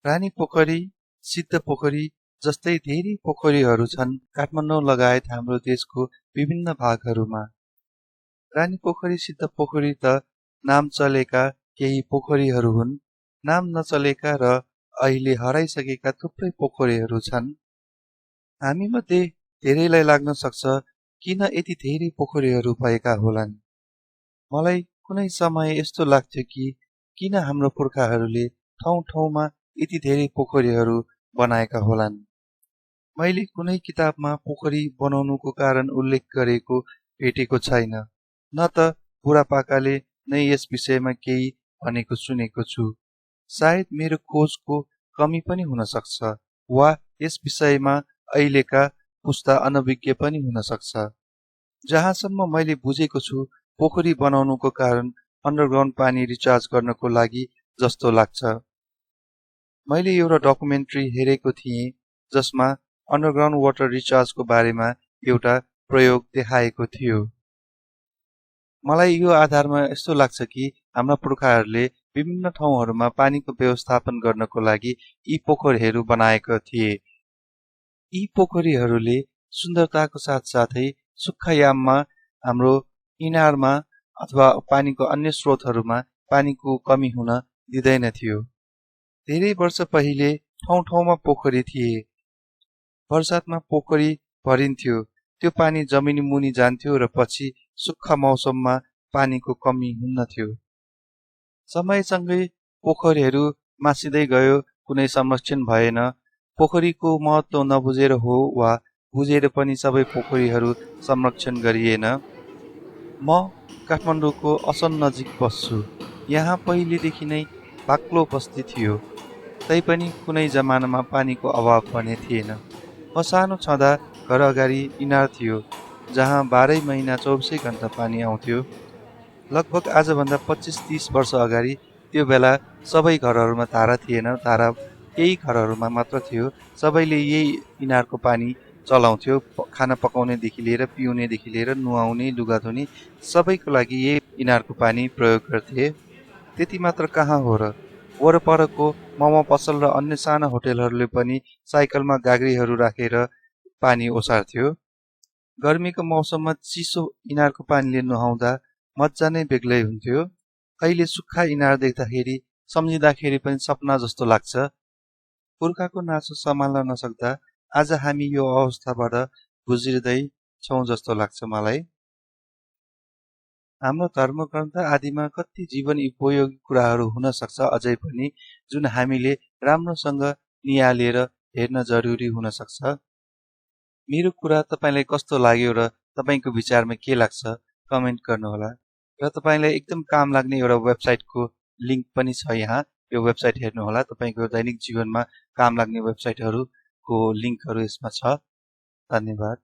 रानी पोखरी, सिद्ध पोखरी जस्तै धेरै पोखरीहरू छन् काठमाडौँ लगायत हाम्रो देशको विभिन्न भागहरूमा। रानी पोखरी, सिद्ध पोखरी त नाम चलेका केही पोखरीहरू हुन्। नाम नचलेका र अहिले हराइसकेका थुप्रै पोखरीहरू छन्। हामीमध्ये धेरैलाई लाग्न सक्छ किन यति धेरै पोखरीहरू भएका होलान्। मलाई कुनै समय यस्तो लाग्थ्यो कि किन हाम्रो पुर्खाहरूले ठाउँ ठाउँमा यति धेरै पोखरीहरू बनाएका होलान्। मैले कुनै किताबमा पोखरी बनाउनुको कारण उल्लेख गरेको भेटेको छैन, न त बुढापाकाले नै यस विषयमा केही भनेको सुनेको छु। सायद मेरो खोजको कमी पनि हुन सक्छ, वा यस विषयमा अहिलेका पुस्ता अनभिज्ञ पनि हुन सक्छ। जहाँसम्म मैले बुझेको छु, पोखरी बनाउनुको कारण अन्डरग्राउन्ड पानी रिचार्ज गर्नको लागि जस्तो लाग्छ। मैले एउटा डकुमेन्ट्री हेरेको थिएँ जसमा अन्डरग्राउन्ड वाटर रिचार्जको बारेमा एउटा प्रयोग देखाएको थियो। मलाई यो आधारमा यस्तो लाग्छ कि हाम्रा पुर्खाहरूले विभिन्न ठाउँहरूमा पानीको व्यवस्थापन गर्नको लागि यी पोखरीहरू बनाएका थिए। यी पोखरीहरूले सुन्दरताको साथसाथै सुक्खा याममा हाम्रो इनारमा अथवा पानीको अन्य स्रोतहरूमा पानीको कमी हुन दिँदैन थियो। धेरै वर्ष पहिले ठाउँ ठाउँमा पोखरी थिए। बर्सातमा पोखरी भरिन्थ्यो, त्यो पानी जमिनी मुनि जान्थ्यो र पछि सुक्खा मौसममा पानीको कमी हुन्नथ्यो। समयसँगै पोखरीहरू मासिँदै गयो, कुनै संरक्षण भएन। पोखरीको महत्त्व नबुझेर हो वा बुझेर पनि सबै पोखरीहरू संरक्षण गरिएन। म काठमाडौँको असन नजिक बस्छु। यहाँ पहिलेदेखि नै बाक्लो बस्ती थियो, तैपनि कुनै जमानामा पानीको अभाव भने थिएन। म सानो छँदा घर अगाडि इनार थियो, जहाँ 12 महिना 24 घण्टा पानी आउँथ्यो। लगभग आजभन्दा 25-30 वर्ष अगाडि त्यो बेला सबै घरहरूमा धारा थिएन, धारा केही घरहरूमा मात्र थियो। सबैले यही इनारको पानी चलाउँथ्यो, खाना पकाउनेदेखि लिएर पिउनेदेखि लिएर नुहाउने, लुगा धुने सबैको लागि यही इनारको पानी प्रयोग गर्थे। त्यति मात्र कहाँ हो र, वरपरको मोमो पसल र अन्य साना होटेलहरूले पनि साइकलमा गाग्रीहरू राखेर पानी ओसार्थ्यो। गर्मीको मौसममा चिसो इनारको पानीले नुहाउँदा मजा नै बेग्लै हुन्थ्यो। अहिले सुक्खा इनार देख्दाखेरि सम्झिँदाखेरि पनि सपना जस्तो लाग्छ। पुर्खाको नासो सम्हाल्न नसक्दा आज हामी यो अवस्थाबाट गुज्रिँदै छौँ जस्तो लाग्छ मलाई। हाम्रो धर्मग्रन्थ आदिमा कति जीवन उपयोगी कुराहरू हुन सक्छ अझै पनि, जुन हामीले राम्रोसँग निहालेर हेर्न जरुरी हुन सक्छ। मेरो कुरा तपाईलाई कस्तो लाग्यो र तपाईको विचारमा के लाग्छ कमेन्ट गर्नुहोला। र तपाईलाई एकदम काम लाग्ने एउटा वेबसाइटको लिंक पनि छ यहाँ। यो वेबसाइट हेर्नुहोला, तपाईको दैनिक जीवनमा काम लाग्ने वेबसाइटहरूको लिंकहरू यसमा छ। धन्यवाद।